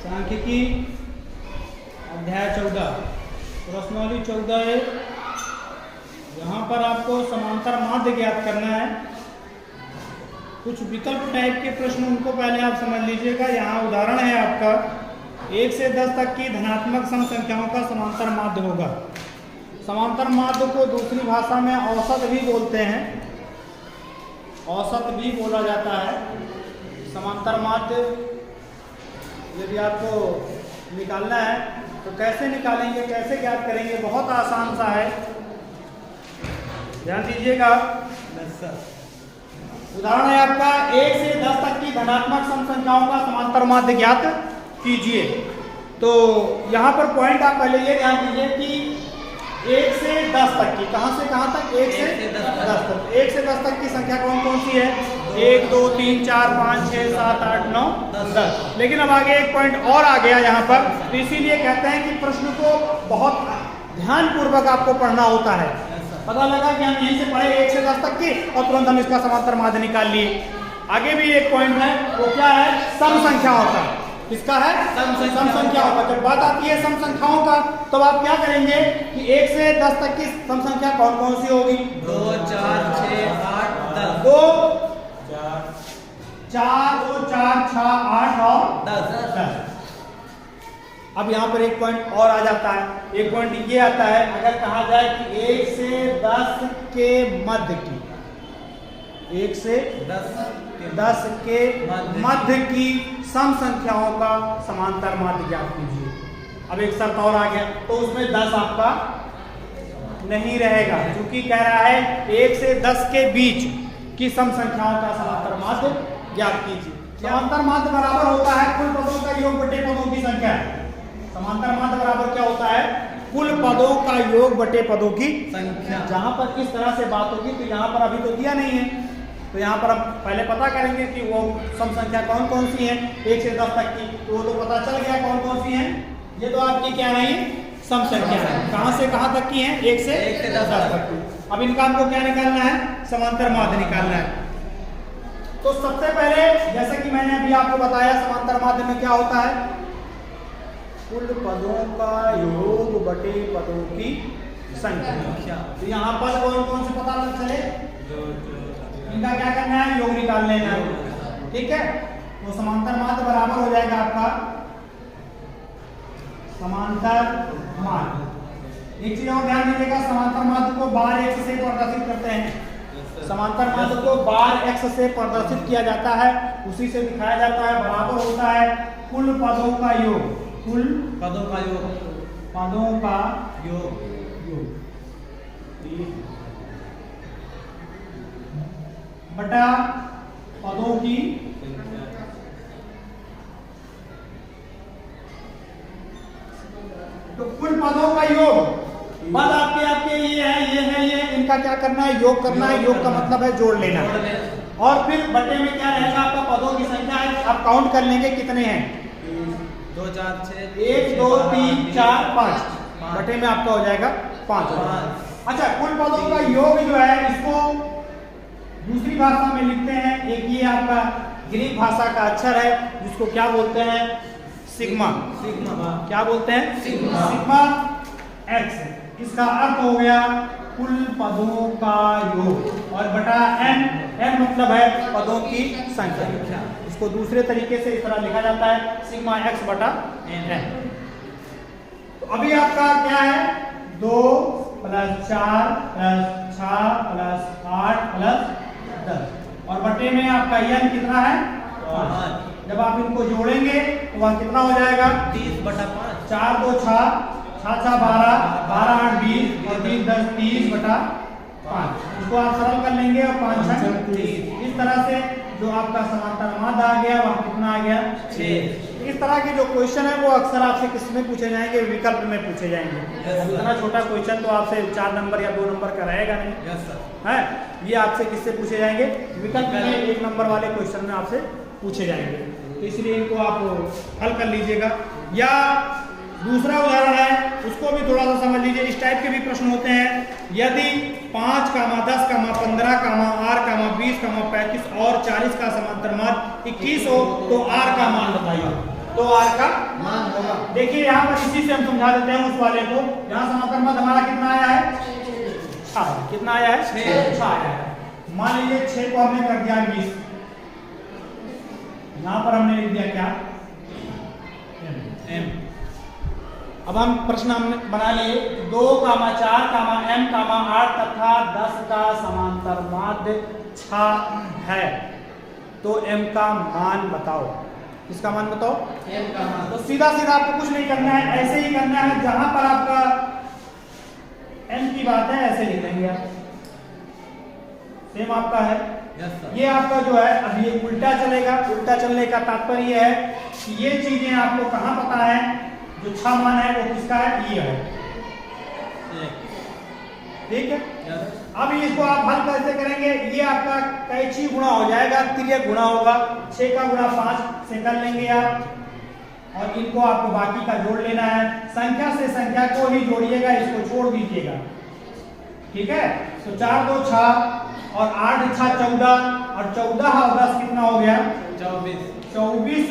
सांख्यिकी अध्याय 14 प्रश्नावली 14 है। यहाँ पर आपको समांतर माध्य ज्ञात करना है। कुछ विकल्प टाइप के प्रश्न उनको पहले आप समझ लीजिएगा। यहाँ उदाहरण है आपका 1 से 10 तक की धनात्मक सम संख्याओं का समांतर माध्य होगा। समांतर माध्य को दूसरी भाषा में औसत भी बोलते हैं, औसत भी बोला जाता है। समांतर माध्य यदि आपको निकालना है तो कैसे निकालेंगे, कैसे ज्ञात करेंगे, बहुत आसान सा है, ध्यान दीजिएगा। उदाहरण है आपका 1 से 10 तक की धनात्मक सम संख्याओं का समांतर माध्य ज्ञात कीजिए। तो यहाँ पर पॉइंट आप पहले ये ध्यान दीजिए कि 1 से 10 तक की, कहाँ से कहाँ तक, 1 से 10 तक। 1 से 10 तक की संख्या कौन कौन सी है? 1 2 3 4 5 6 7 8 9 10। लेकिन अब आगे एक पॉइंट और आ गया यहाँ पर, तो इसीलिए कहते हैं कि प्रश्न को बहुत ध्यानपूर्वक आपको पढ़ना होता है। पता लगा कि हम यहीं से पढ़े 1 से 10 तक की और तुरंत हम इसका समांतर माध्य निकाल लिए। आगे भी एक पॉइंट है, वो क्या है? सम संख्याओं का। किसका है? सम संख्याओं का। जब बात आती है सम संख्याओं का तो आप क्या करेंगे कि 1 से 10 तक की सम संख्या कौन कौन सी होगी? 2 4 6 8 10। 2 4 2 4 6 8 और 10। अब यहाँ पर एक पॉइंट और आ जाता है। एक पॉइंट ये आता है, अगर कहा जाए कि 1 से 10 के मध्य की, 1 से 10 के मध्य की सम संख्याओं का समांतर माध्य ज्ञात कीजिए। अब एक शर्त और आ गया, तो उसमें 10 आपका नहीं रहेगा, क्योंकि कह रहा है 1 से 10 के बीच की सम संख्याओं का समांतर माध्य ज्ञात कीजिए। समांतर माध्य बराबर होता है कुल पदों का योग बटे पदों की संख्या। समांतर माध्य बराबर क्या होता है? कुल पदों का योग बटे पदों की संख्या। जहां पर किस तरह से बात होगी, तो यहाँ पर अभी तो दिया नहीं है, तो यहाँ पर हम पहले पता करेंगे कि वो सम संख्या कौन कौन सी है 1 से 10 तक की, तो वो तो पता चल गया कौन कौन सी है। ये तो आपकी क्या नहीं सम संख्या है, कहाँ से कहाँ तक की है? 1 से 10 तक की। अब इनका हमको क्या निकालना है? समांतर माध्य निकालना है। तो सबसे पहले जैसे कि मैंने अभी आपको बताया, समांतर माध्य में क्या होता है? कुल पदों का योग बटे पदों की संख्या। तो यहाँ पर कौन कौन से पता लग चले, इनका क्या करना है? योग निकाल लेना है, ठीक है। तो समांतर माध्य बराबर हो जाएगा आपका समांतर माध्य। एक चीज और ध्यान दीजिएगा, समांतर माध्य को बार x से प्रदर्शित करते हैं। समांतर माध्य को बार x से प्रदर्शित किया जाता है, उसी से दिखाया जाता है। बराबर होता है कुल पदों का योग, कुल पदों का योग, पदों का योग बटा पदों की तो कुल पदों का योग, पद आपके ये है, ये इनका क्या करना है? योग करना है। योग का मतलब है जोड़ लेना। और फिर बटे में क्या रहेगा? आपका पदों की संख्या है। आप काउंट कर लेंगे कितने हैं? 2 4 6 1 2 3 4 5, बटे में आपका हो जाएगा 5। अच्छा, कुल पदों का योग जो है इसको दूसरी भाषा में लिखते हैं। एक ये आपका ग्रीक भाषा का अक्षर है जिसको क्या बोलते हैं? सिग्मा। सिग्मा क्या बोलते हैं? Sigma x। इसका अर्थ हो गया कुल पदों का योग और बटा n। n मतलब है पदों की संख्या। इसको दूसरे तरीके से इस तरह लिखा जाता है सिग्मा x बटा n। तो अभी आपका क्या है? 2 + 4 + 6 + 8 + 10 और बटे में आपका n कितना है? 5। जब आप इनको जोड़ेंगे तो वह कितना हो जाएगा? 30/5। 4 2 6 6 6 12 12 8 20 और 20 10 30/5। इसको आप सरल कर लेंगे और 5 6 30। इस तरह से जो आपका समांतर माध्य आ गया वह कितना आ गया? 6। इस तरह के जो क्वेश्चन है वो अक्सर आपसे किस में पूछे जाएंगे? विकल्प में पूछे जाएंगे। इतना छोटा क्वेश्चन तो आपसे 4 नंबर या 2 नंबर का रहेगा नहीं है। ये आपसे किससे पूछे जाएंगे? विकल्प में 1 नंबर वाले क्वेश्चन में आपसे पूछे जाएंगे। तो इसलिए इनको आप हल कर लीजिएगा। या दूसरा उदाहरण है, उसको भी थोड़ा सा समझ लीजिए। इस टाइप के भी प्रश्न होते हैं। यदि 5, 10, 15, 8, 20, 35 और 40 का समांतर माध्य 21 हो तो r का मान बताइए। तो आर का मान होगा। देखिए यहाँ पर इसी से हम समझा देते हैं उस वाले को। यहाँ समांतर मध्य हमारा कितना आया है? 6। कितना आया है? 6 आया है। मान लीजिए 6 को हमने कर दिया 20, यहाँ पर हमने लिख दिया क्या? m। अब हम प्रश्न हमने बना लिए 2, 4, m, 8 तथा 10 का समांतर माध्य 6 है, तो m का मान बताओ। किसका मान बताओ? m का मान। तो सीधा सीधा आपको कुछ नहीं करना है, ऐसे ही करना है। जहां पर आपका m की बात है ऐसे लिख देंगे आप। सेम आपका है। Yes sir. ये आपका जो है अब ये उल्टा चलेगा। उल्टा चलने का तात्पर्य है कि ये चीजें आपको कहां पता है, जो 6 मान है वो किसका है? ये है। ठीक है। यस। अब इसको आप हल कैसे करेंगे? ये आपका कैची गुणा हो जाएगा, तिर्यक गुणा होगा। 6 का गुणा 5 से कर लेंगे आप, और इनको आपको बाकी का जोड़ लेना है। संख्या से संख्या को ही जोड़िएगा, इसको छोड़ दीजिएगा। ठीक है। तो 4 2 6 और 8 6 14 और 14 और 10 कितना हो गया? 24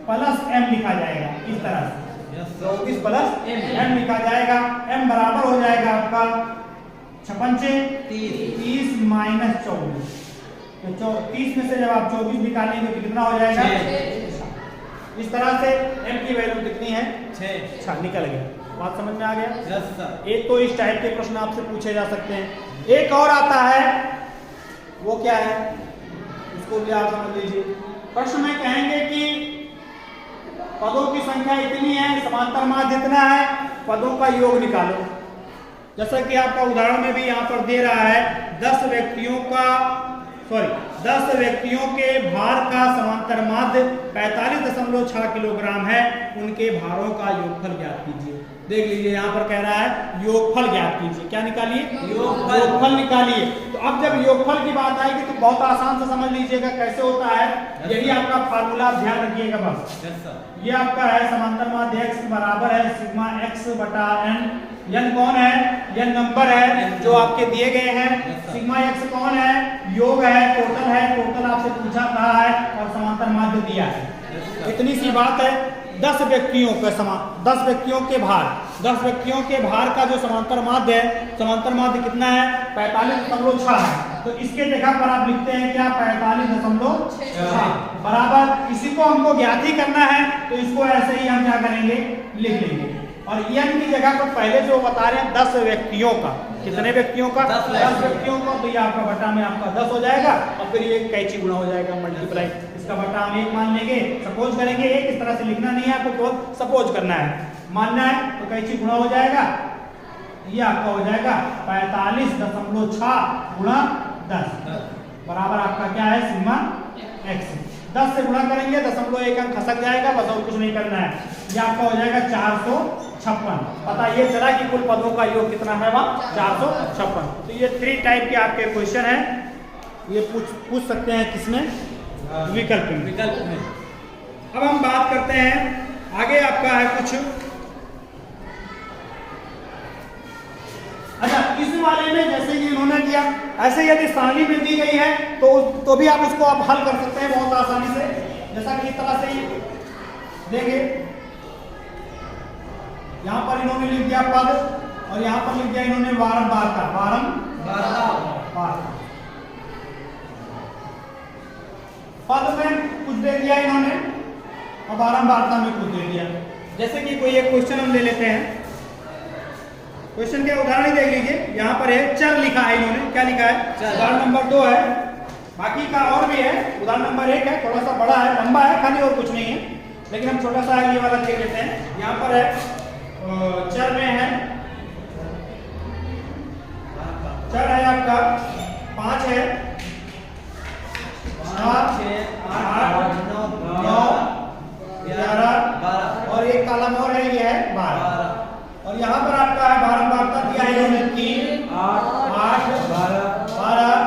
प्लस m लिखा जाएगा इस तरह से। यस। 24 प्लस m लिखा जाएगा। m बराबर हो जाएगा आपका 56 30 माइनस 24। तो 30 में से जब आप 24 निकालेंगे तो कितना हो जाएगा? 6। इस तरह से m की वैल्यू कितनी है? 6 निकल गया। बात समझ में आ गया? Yes sir. एक तो इस टाइप के प्रश्न आपसे पूछे जा सकते हैं। एक और आता है, वो क्या है, इसको भी आप समझ लीजिए। प्रश्न में कहेंगे कि पदों की संख्या इतनी है, समांतर माध्य इतना है, पदों का योग निकालो। जैसा कि आपका उदाहरण में भी यहाँ पर दे रहा है, 10 व्यक्तियों के भार का समांतर माध्य 45.6 किलोग्राम है, उनके भारों का योगफल ज्ञात कीजिए। देख लीजिए यहाँ पर कह रहा है योगफल ज्ञात कीजिए। क्या निकालिए? योगफल निकालिए। तो अब जब योगफल की बात आएगी तो बहुत आसान से समझ लीजिएगा कैसे होता है। यही आपका फार्मूला, ध्यान रखिएगा बस। Yes sir. ये आपका है समांतर माध्य x बराबर है सिग्मा x बटा n। n कौन है? n नंबर है जो आपके दिए गए हैं। सिग्मा x कौन है? योग है, टोटल है। टोटल आपसे पूछा कहा है और समांतर माध्य दिया है। इतनी सी बात है। 10 व्यक्तियों के भार का जो समांतर माध्य है, समांतर माध्य कितना है? 45.6 है। तो इसके जगह पर आप लिखते हैं क्या? 45.6 बराबर। इसी को हमको ज्ञात ही करना है, तो इसको ऐसे ही हम क्या करेंगे? लिख लेंगे। और n की जगह पर पहले जो बता रहे हैं 10 व्यक्तियों का, कितने व्यक्तियों का? 10 व्यक्तियों का। तो ये आपका बटा में आपका 10 हो जाएगा, और फिर ये कैची गुणा हो जाएगा, मल्टीप्लाई। इसका बटा हम 1 मान लेंगे, सपोज करेंगे। 1 इस तरह से लिखना नहीं है आपको, केवल सपोज करना है, मानना है। तो कैची गुणा हो जाएगा, ये आपका हो जाएगा 45.6 गुणा 10 बराबर आपका क्या है? Sigma x। 10 से गुणा करेंगे, 0.1 अंक खसक जाएगा, बस और कुछ नहीं करना है। ये आपका हो जाएगा 456। पता ये चला कि कुल पदों का योग कितना है? वहाँ 456। तो ये 3 टाइप के आपके क्वेश्चन है, ये पूछ सकते हैं किसमें? विकल्प में। अब हम बात करते हैं आगे। आपका है कुछ, अच्छा इस वाले में जैसे कि इन्होंने दिया, ऐसे यदि सारणी में दी गई है तो भी आप उसको आप हल कर सकते हैं बहुत आसानी से। जैसा कि इस तरह से ही देंगे, यहाँ पर इन्होंने लिख दिया पद, और यहाँ पर लिख दिया इन्होंने बारंबारता। पद में कुछ दे दिया इन्होंने, और बारंबारता में कुछ दे दिया। जैसे कि कोई एक क्वेश्चन हम ले लेते हैं। क्वेश्चन के उदाहरण ही देख लीजिए। यहाँ पर है चर लिखा है इन्होंने। क्या लिखा है? उदाहरण नंबर 2 है, बाकी का और भी है। उदाहरण नंबर 1 है, थोड़ा सा बड़ा है, लंबा है खाली, और कुछ नहीं है, लेकिन हम छोटा सा ये वाला देख लेते हैं। यहाँ पर है चर में है, चर है आपका 5 है, 7 8 9 11 और एक कॉलम और है, ये है 12। और यहाँ पर आपका है बारंबारता दिया है इन्होंने 3 8 12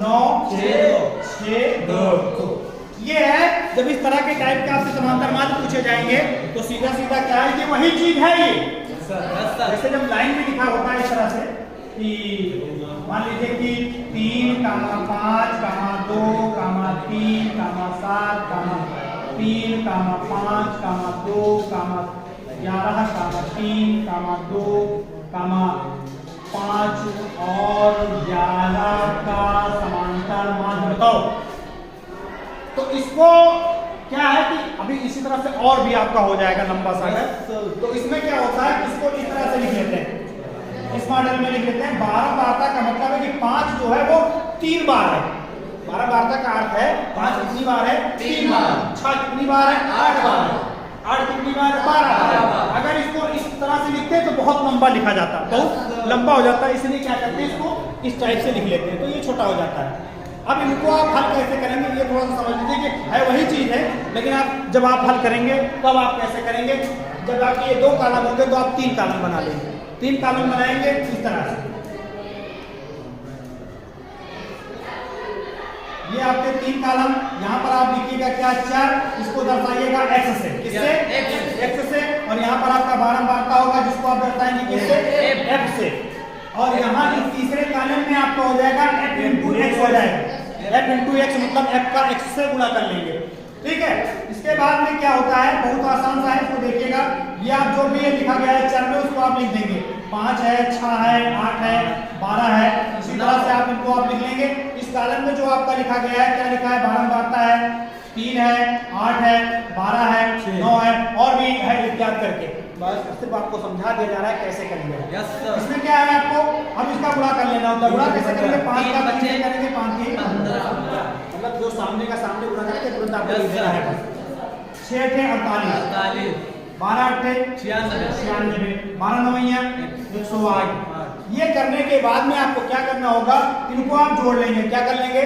9 6 2। ये है जब इस तरह के टाइप के आपसे समांतर माध्य पूछे जाएंगे तो सीधा सीधा क्या है, ये वही चीज है। ये जैसे जब लाइन में लिखा होता है इस तरह से कि मान लीजिए कि 3, 5, 2, 3, 7, 3, 5, 2, 11, 3, 2, 5 और 11 का समांतर माध्य बताओ। तो इसको क्या है कि अभी इसी तरह से और भी आपका हो जाएगा लंबा सा। तो इसमें क्या होता है, इसको इस तरह से लिख लेते हैं, इस मॉडल में लिख लेते हैं। 12 वार्ता का मतलब है कि 5 जो है वो 3 बार है। 12 वार्ता का अर्थ है 5 कितनी बार है, 3 बार। 6 कितनी बार है, 8 बार है। 8 कितनी बार है, 12 बार। अगर इसको इस तरह से लिखते हैं तो बहुत लंबा लिखा जाता है, बहुत लंबा हो जाता है, इसलिए क्या करते हैं इसको इस टाइप से लिख लेते हैं, तो ये छोटा हो जाता है। अब इनको आप हल कैसे करेंगे, ये थोड़ा सा समझ लीजिए कि है वही चीज है, लेकिन आप जब आप हल करेंगे तब आप कैसे करेंगे। जब आपके ये 2 कॉलम होंगे तो आप 3 कॉलम बना लेंगे। 3 कॉलम बनाएंगे इस तरह से। ये आपके 3 कॉलम, यहाँ पर आप लिखिएगा क्या, 4, इसको दर्शाइएगा x से, किससे, x से। और यहाँ पर आपका 12 वार्ता होगा जिसको आप दर्शाएंगे किससे, f से। और यहाँ इस तीसरे कॉलम में आपका हो जाएगा f इंटू x हो जाएगा। f इंटू x मतलब f का x से गुणा कर लेंगे, ठीक है। इसके बाद में क्या होता है, बहुत आसान सा है, इसको देखिएगा। ये आप जो भी ये लिखा गया है चर में उसको आप लिख देंगे। 5 है, 6 है, 8 है, 12 है, इसी तरह से आप इनको आप लिख लेंगे। इस कॉलम में जो आपका लिखा गया है, क्या लिखा है, 12 वार्ता है, 3 है, 8 है, 12 है, 9 है, और भी है इत्यादि करके। बस सिर्फ आपको समझा दिया जा रहा है कैसे करेंगे। इसमें क्या है, आपको अब इसका गुणा कर लेना होता है। गुणा कैसे करेंगे, 5 का बच्चे करेंगे, 5 के 15, मतलब जो सामने का सामने गुणा करके तुरंत आपको लिख देना है। 6 थे 48, 12 8 96, 12 9 108। ये करने के बाद में आपको क्या करना होगा, इनको आप जोड़ लेंगे। क्या कर लेंगे,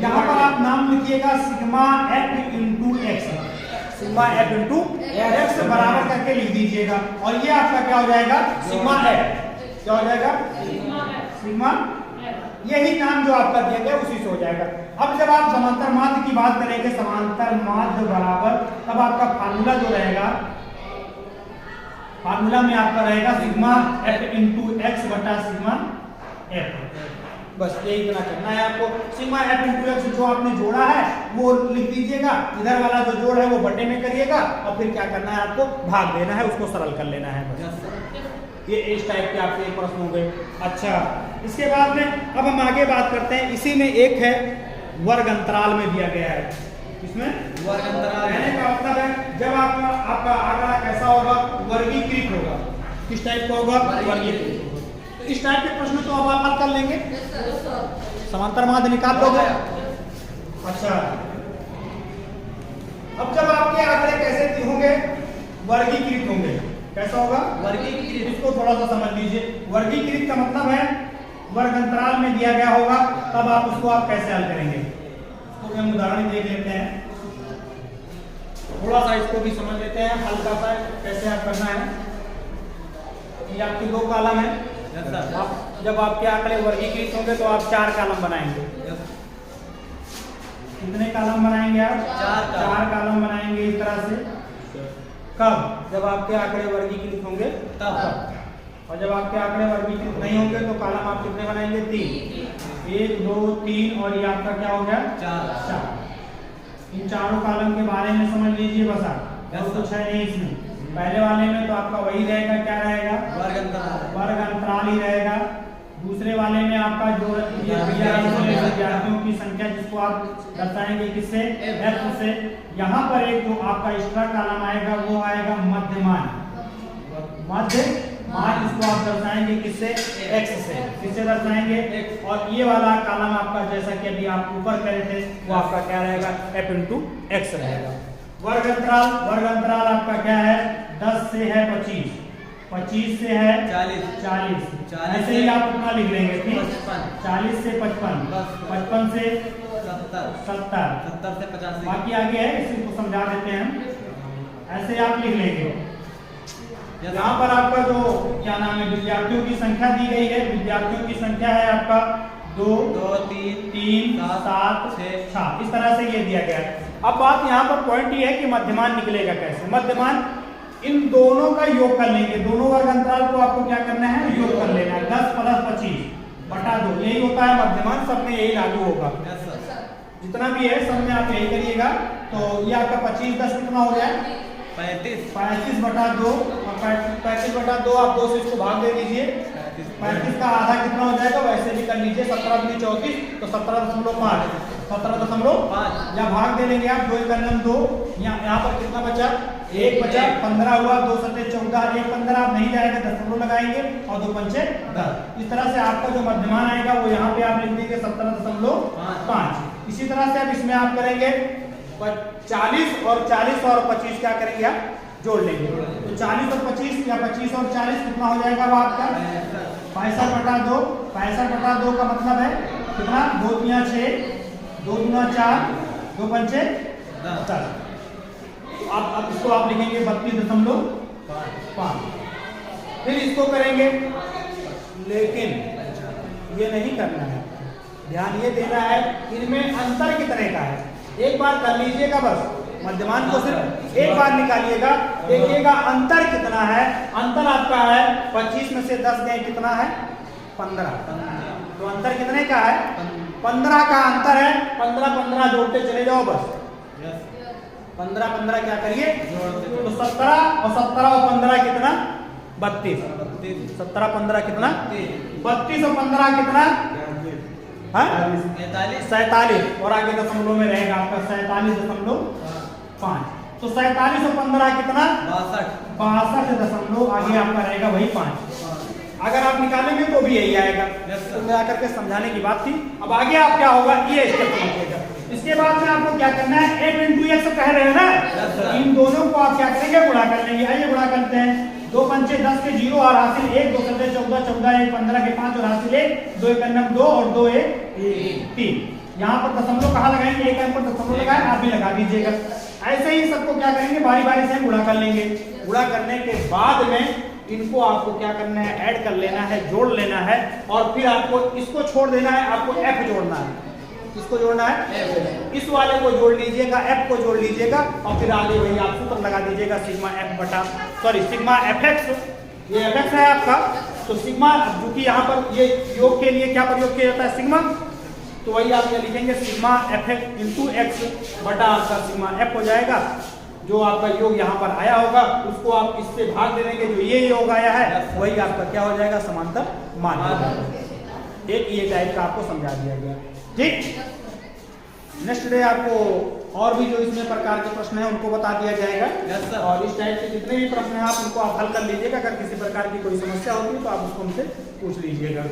यहाँ पर आप नाम लिखिएगा sigma f into x. Sigma f into x बराबर करके लिख दीजिएगा। और ये आपका क्या हो जाएगा, सिग्मा f। क्या हो जाएगा, सिग्मा, यही नाम जो आपका दिया गया उसी से हो जाएगा। अब जब आप समांतर माध्य की बात करेंगे, समांतर माध्य बराबर, तब आपका फार्मूला जो रहेगा, फार्मूला में आपका रहेगा सिग्मा f इंटू एक्स बटा सिग्मा f। बस यही इतना करना है आपको। सिग्मा f इंटू एक्स जो आपने जोड़ा है वो लिख दीजिएगा, इधर वाला जो जोड़ है वो बटे में करिएगा, और फिर क्या करना है, आपको भाग देना है, उसको सरल कर लेना है। बस ये इस टाइप के आपके प्रश्न हो गए। अच्छा, इसके बाद में अब हम आगे बात करते हैं। इसी में एक है वर्ग अंतराल में दिया गया है। इसमें वर्ग अंतराल कहने का मतलब है जब आपका आंकड़ा कैसा होगा, वर्गीकृत होगा। किस टाइप का होगा, वर्गीकृत। तो इस टाइप के प्रश्न तो अब आप हल कर लेंगे, समांतर माध्य निकाल लोगे। अच्छा, अब जब आपके आंकड़े कैसे होंगे, वर्गीकृत होंगे। कैसा होगा, वर्गीकृत। इसको थोड़ा सा समझ लीजिए। वर्गीकृत का मतलब है वर्ग अंतराल में दिया गया होगा, तब आप उसको आप कैसे हल करेंगे, इसको हम उदाहरण देख लेते हैं। थोड़ा सा इसको भी समझ लेते हैं, हल्का सा कैसे आप करना है। ये आपके 2 कॉलम है। आप जब आपके आंकड़े वर्गीकृत होंगे तो आप 4 कॉलम बनाएंगे। कितने कॉलम बनाएंगे आप, 4 कॉलम बनाएंगे इस तरह से। कब, जब आपके आंकड़े वर्गीकृत होंगे तब। और जब आपके आंकड़े वर्गीकृत नहीं होंगे तो कॉलम आप कितने बनाएंगे, 3, 1 2 3, और ये आपका क्या हो गया, 4। इन चारों कॉलम के बारे में समझ लीजिए बस आप, और कुछ है नहीं इसमें। पहले वाले में तो आपका वही रहेगा, क्या रहेगा, वर्ग अंतराल ही रहेगा। दूसरे वाले में आपका जो विद्यार्थियों की संख्या जिसको आप दर्शाएंगे किससे, f से। यहाँ पर एक जो आपका एक्स्ट्रा कॉलम आएगा वो आएगा मध्यमान। मध्यमान इसको आप दर्शाएंगे किससे, x से। किससे दर्शाएंगे, और ये वाला कॉलम आपका जैसा कि अभी आप ऊपर करे थे वो आपका क्या रहेगा, f इंटू एक्स रहेगा। वर्ग अंतराल आपका क्या है, 10 से है 25, 25 से है 40, ऐसे ही आप उतना लिख लेंगे। ठीक, 40 से 55, 55 से 70, 70 से 85, बाकी आगे है, इसी को समझा देते हैं। ऐसे आप लिख लेंगे। यहाँ पर आपका जो क्या नाम है, विद्यार्थियों की संख्या दी गई है। विद्यार्थियों की संख्या है आपका 2 3 7 6, इस तरह से ये दिया गया है। अब बात यहाँ पर पॉइंट ये है कि मध्यमान निकलेगा कैसे। मध्यमान इन दोनों का योग कर लेंगे। दोनों वर्ग अंतराल को आपको क्या करना है, योग कर लेना है। 10 + 25 बटा 2, यही होता है मध्यमान। सब में यही लागू होगा। जितना भी है सब में आप यही करिएगा। तो ये आपका 25 10 कितना हो गया? 35 बटा 2, और 35 बटा 2 आप 2 से इसको भाग दे दीजिए। 35 का आधा कितना हो जाएगा वैसे भी कर लीजिए, 17 दूनी 34 तो 17.5 17.5 या भाग दे लेंगे आप। 2 1 2, यहाँ पर कितना बचा? 1 बचा, 15 हुआ, 2 7 14, 1 15 आप नहीं जाएगा, दशमलव लगाएंगे और 2 पंचे 10। इस तरह से आपका जो मध्यमान आएगा वो यहाँ पे आप लिख देंगे 17.5। इसी तरह से अब इसमें आप करेंगे 40 और 25 क्या करेंगे आप? जोड़ लेंगे। तो 40 और 25 या 25 और 40 कितना हो जाएगा वो आपका? 65 बटा 2। 65 बटा 2 का मतलब है कितना? 2 3 6, 2 दूना 4, 2 पंचे 10। अब इसको आप लिखेंगे 32.5। फिर इसको करेंगे, लेकिन ये नहीं करना है, ध्यान ये देना है इनमें अंतर कितने का है। एक बार कर लीजिएगा, बस मध्यमान को सिर्फ एक बार निकालिएगा, देखिएगा अंतर कितना है। अंतर आपका है 25 में से 10 गए कितना है? 15। तो अंतर कितने का है? 15 का अंतर है। 15 जोड़ते चले जाओ बस। 15 क्या करिए? तो 17 और 15 कितना? 32। 17 15 कितना? 32 और 15 कितना? 47। और आगे दशमलव में रहेगा आपका 47.5। तो 47 और 15 कितना? 62 आगे आपका रहेगा वही 5। अगर आप निकालेंगे तो भी यही आएगा। तो मिला करके समझाने की बात थी। अब आगे आप क्या होगा ये स्टेप समझिएगा। इसके बाद में आपको क्या करना है? f × x कह रहे हैं ना, इन दोनों को आप क्या करेंगे? गुणा कर लेंगे। आइए गुणा करते हैं। 2 पंचे 10 के 0 और हासिल 1, 2 7 14, 14 1 15 के 5 और हासिल 1, 2 1 2 और 2 1 3। यहाँ पर दशमलव कहाँ लगाएंगे? एक अंक पर दशमलव लगाए, आप भी लगा दीजिएगा। ऐसे ही सबको क्या करेंगे? बारी बारी से गुणा कर लेंगे। गुणा करने के बाद में इनको आपको क्या करना है? ऐड कर लेना है, जोड़ लेना है, और फिर आपको इसको छोड़ देना है, आपको f जोड़ना है। किसको जोड़ना है? f। इस वाले को जोड़ लीजिएगा, f को जोड़ लीजिएगा, और फिर आगे वही आप सूत्र लगा दीजिएगा सिग्मा fx। ये fx है आपका। तो सिग्मा, क्योंकि यहाँ पर ये योग के लिए क्या प्रयोग किया जाता है? सिग्मा। तो वही आप ये लिखेंगे सिग्मा fx × x बटा आपका सिग्मा f हो जाएगा। जो आपका योग यहाँ पर आया होगा उसको आप इससे भाग दे देंगे, जो ये योग आया है वही आपका क्या हो जाएगा? समांतर मान हो जाएगा। एक ये टाइप का आपको समझा दिया गया। ठीक, नेक्स्ट डे आपको और भी जो इसमें प्रकार के प्रश्न हैं उनको बता दिया जाएगा। और इस टाइप के जितने भी प्रश्न हैं आप उनको आप हल कर लीजिएगा। अगर किसी प्रकार की कोई समस्या होगी तो आप उसको हमसे पूछ लीजिएगा।